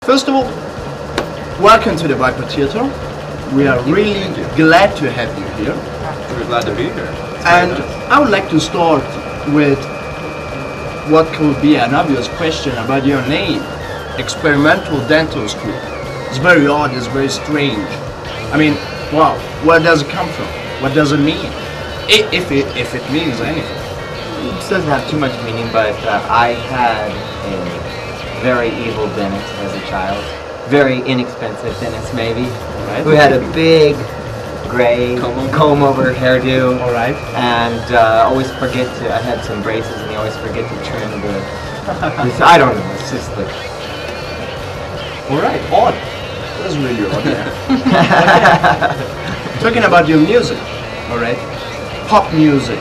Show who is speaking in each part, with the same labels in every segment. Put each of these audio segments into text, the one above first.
Speaker 1: First of all, welcome to the Viper Theatre. We are really glad to have you here.
Speaker 2: We're glad to be here.
Speaker 1: And I would like to start with what could be an obvious question about your name, Experimental Dental School. It's very odd, it's very strange. I mean, wow, where does it come from? What does it mean? If it means anything.
Speaker 3: It doesn't have too much meaning, but I had a very evil dentist as a child. Very inexpensive dentist, maybe.
Speaker 1: Right.
Speaker 3: Who had a big gray comb-over hairdo.
Speaker 1: All right.
Speaker 3: And always forget to, I had some braces and he always forget to trim I don't know, it's just like...
Speaker 1: All right, odd. That's really odd, yeah. Talking about your music, all right? Pop music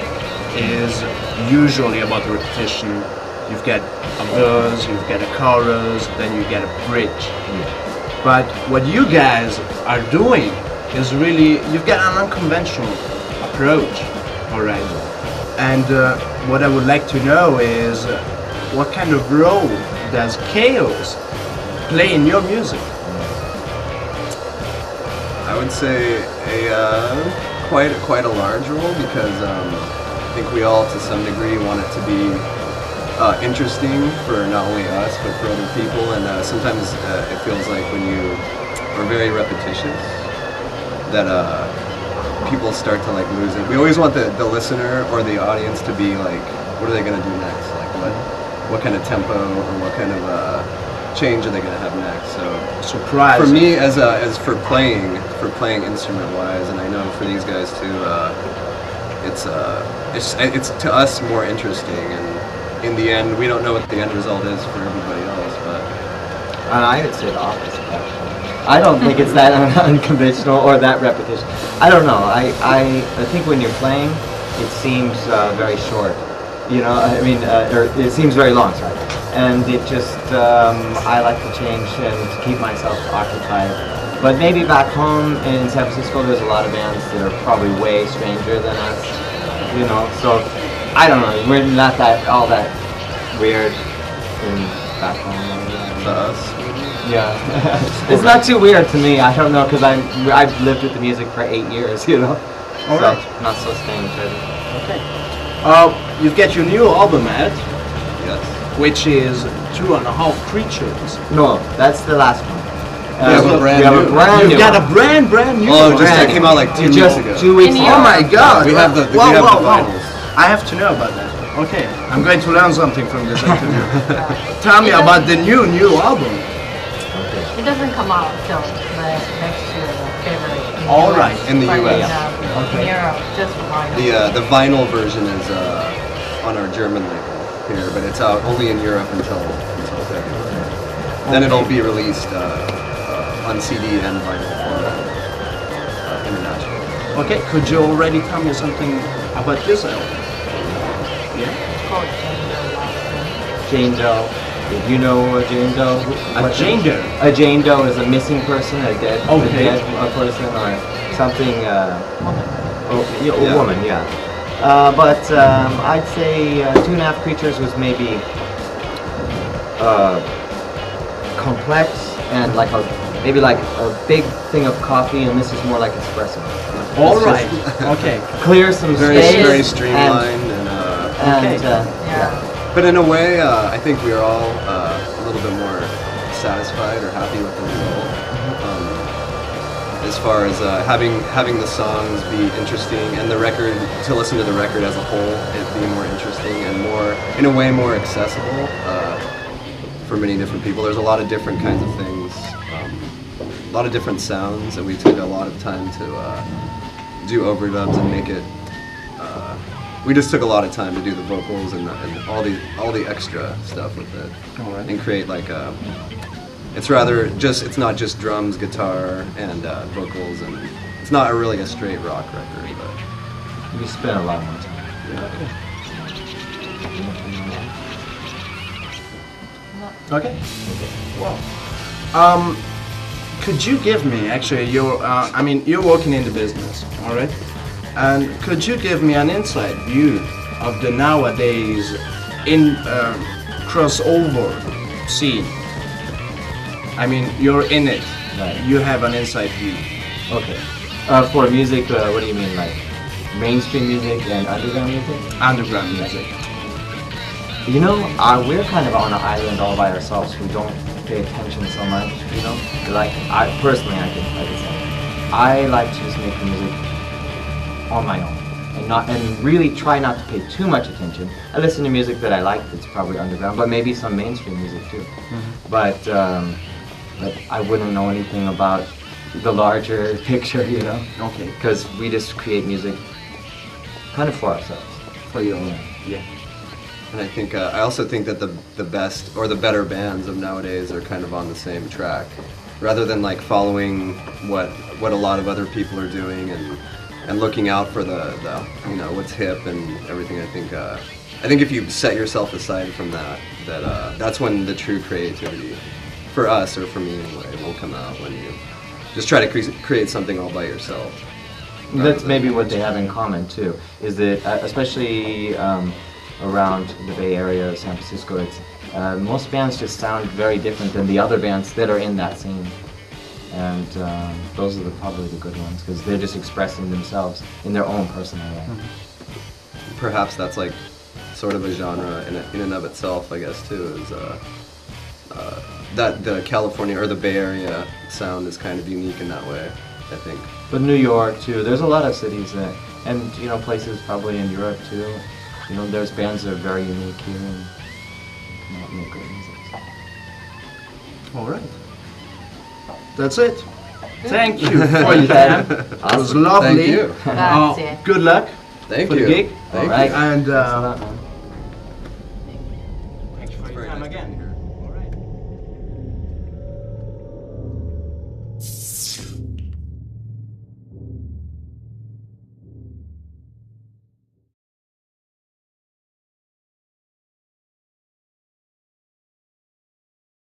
Speaker 1: is usually about repetition. You've got a verse, you've got a chorus, then you get a bridge. But what you guys are doing is really, you've got an unconventional approach, all right? And what I would like to know is what kind of role does chaos play in your music?
Speaker 2: I would say quite a large role because I think we all, to some degree, want it to be interesting for not only us but for other people. And sometimes it feels like when you are very repetitious that people start to like lose it. We always want the listener or the audience to be like, what are they going to do next? Like what kind of tempo or what kind of change are they going to have next? So
Speaker 1: surprise.
Speaker 2: For me, as for playing instrument wise, and I know for these guys too, it's to us more interesting. And in the end, we don't know what the end result is for everybody else, but
Speaker 3: I would say the opposite, actually. I don't think it's that unconventional or that repetition. I don't know. I think when you're playing, it seems very short. You know, I mean, or it seems very long, sorry. And it just, I like to change and to keep myself occupied. But maybe back home in San Francisco, there's a lot of bands that are probably way stranger than us. You know, so I don't know. We're not all that weird in back home.
Speaker 2: to us.
Speaker 3: Yeah, it's not too weird to me. I don't know because I've lived with the music for 8 years. You know,
Speaker 1: all
Speaker 3: so
Speaker 1: right.
Speaker 3: Not so strange.
Speaker 1: Okay. You've got your new album out,
Speaker 2: Yes.
Speaker 1: which is 2.5 Creatures.
Speaker 3: No, that's the last one.
Speaker 2: We have a brand new.
Speaker 1: You've got a brand new.
Speaker 2: Oh,
Speaker 1: one.
Speaker 2: just that came out like 2 weeks ago.
Speaker 3: 2 weeks ago.
Speaker 1: Oh my God!
Speaker 2: We have the
Speaker 1: Whoa,
Speaker 2: we have
Speaker 1: whoa,
Speaker 2: the
Speaker 1: whoa.
Speaker 2: vinyls.
Speaker 1: I have to know about that. Okay, I'm going to learn something from this interview. Tell me about the new album.
Speaker 4: It doesn't come out till next year, February.
Speaker 1: All right,
Speaker 2: in the
Speaker 4: But
Speaker 2: US.
Speaker 1: Okay.
Speaker 4: In Europe, just vinyl.
Speaker 2: The vinyl version is on our German label here, but it's out only in Europe until February. Then it'll be released on CD and vinyl for international.
Speaker 1: Okay, could you already tell me something about this album? Yeah.
Speaker 4: It's called Gender Last
Speaker 3: Jane Doe. Did you know Jane Doe?
Speaker 1: A Jane Doe?
Speaker 3: A Jane Doe is a missing person, a dead
Speaker 1: Okay.
Speaker 3: person, or something. A
Speaker 2: Yeah.
Speaker 3: woman, yeah. But I'd say 2.5 Creatures was maybe complex and like maybe like a big thing of coffee, and this is more like espresso.
Speaker 1: All
Speaker 3: It's
Speaker 1: right.
Speaker 3: just
Speaker 1: Okay.
Speaker 3: Clear some
Speaker 2: Very
Speaker 3: space.
Speaker 2: very streamlined and.
Speaker 3: And,
Speaker 1: Okay.
Speaker 4: Yeah.
Speaker 2: But in a way, I think we are all a little bit more satisfied or happy with the result. As far as having the songs be interesting and the record, to listen to the record as a whole, it be more interesting and more, in a way, more accessible for many different people. There's a lot of different kinds of things, a lot of different sounds, and we took a lot of time to do overdubs and make it. We just took a lot of time to do the vocals and all the extra stuff with it,
Speaker 1: All right.
Speaker 2: and create like a. It's not just drums, guitar, and vocals, and it's not really a straight rock record. But
Speaker 3: we spent a lot more time.
Speaker 1: Okay. Well, could you give me actually you're working in the business, all right? And could you give me an inside view of the nowadays in crossover scene? I mean, you're in it.
Speaker 3: Right.
Speaker 1: You have an inside view.
Speaker 3: Okay. For music, what do you mean, like mainstream music and underground music?
Speaker 1: Underground music.
Speaker 3: You know, we're kind of on an island all by ourselves. We don't pay attention so much, you know? Like, I could say, I like to just make music on my own. And really try not to pay too much attention. I listen to music that I like that's probably underground, but maybe some mainstream music too. But I wouldn't know anything about the larger picture, you know?
Speaker 1: Okay.
Speaker 3: Because we just create music kind of for ourselves.
Speaker 1: For your own. Yeah.
Speaker 2: And I think I also think that the best or the better bands of nowadays are kind of on the same track, rather than like following what a lot of other people are doing and looking out for the you know what's hip and everything. I think if you set yourself aside from that's when the true creativity for us, or for me anyway, will come out, when you just try to create something all by yourself.
Speaker 3: That's maybe what they have in common too, is that especially around the Bay Area, San Francisco, it's most bands just sound very different than the other bands that are in that scene. And those are probably the good ones, because they're just expressing themselves in their own personal way.
Speaker 2: Perhaps that's like sort of a genre in and of itself, I guess, too, is that the California or the Bay Area sound is kind of unique in that way, I think.
Speaker 3: But New York too, there's a lot of cities that, and you know, places probably in Europe too. You know, there's bands that are very unique here and come out and make great music.
Speaker 1: All right. That's it. Thank you for your time. It was lovely.
Speaker 2: Thank you.
Speaker 4: Grazie.
Speaker 1: Good luck
Speaker 2: Thank
Speaker 1: for
Speaker 2: you.
Speaker 1: the gig.
Speaker 2: Thank
Speaker 3: All right.
Speaker 2: you.
Speaker 1: And
Speaker 3: Thanks a lot, man.
Speaker 1: thank you for your
Speaker 2: Very
Speaker 1: time
Speaker 2: nice to be
Speaker 1: again.
Speaker 2: here.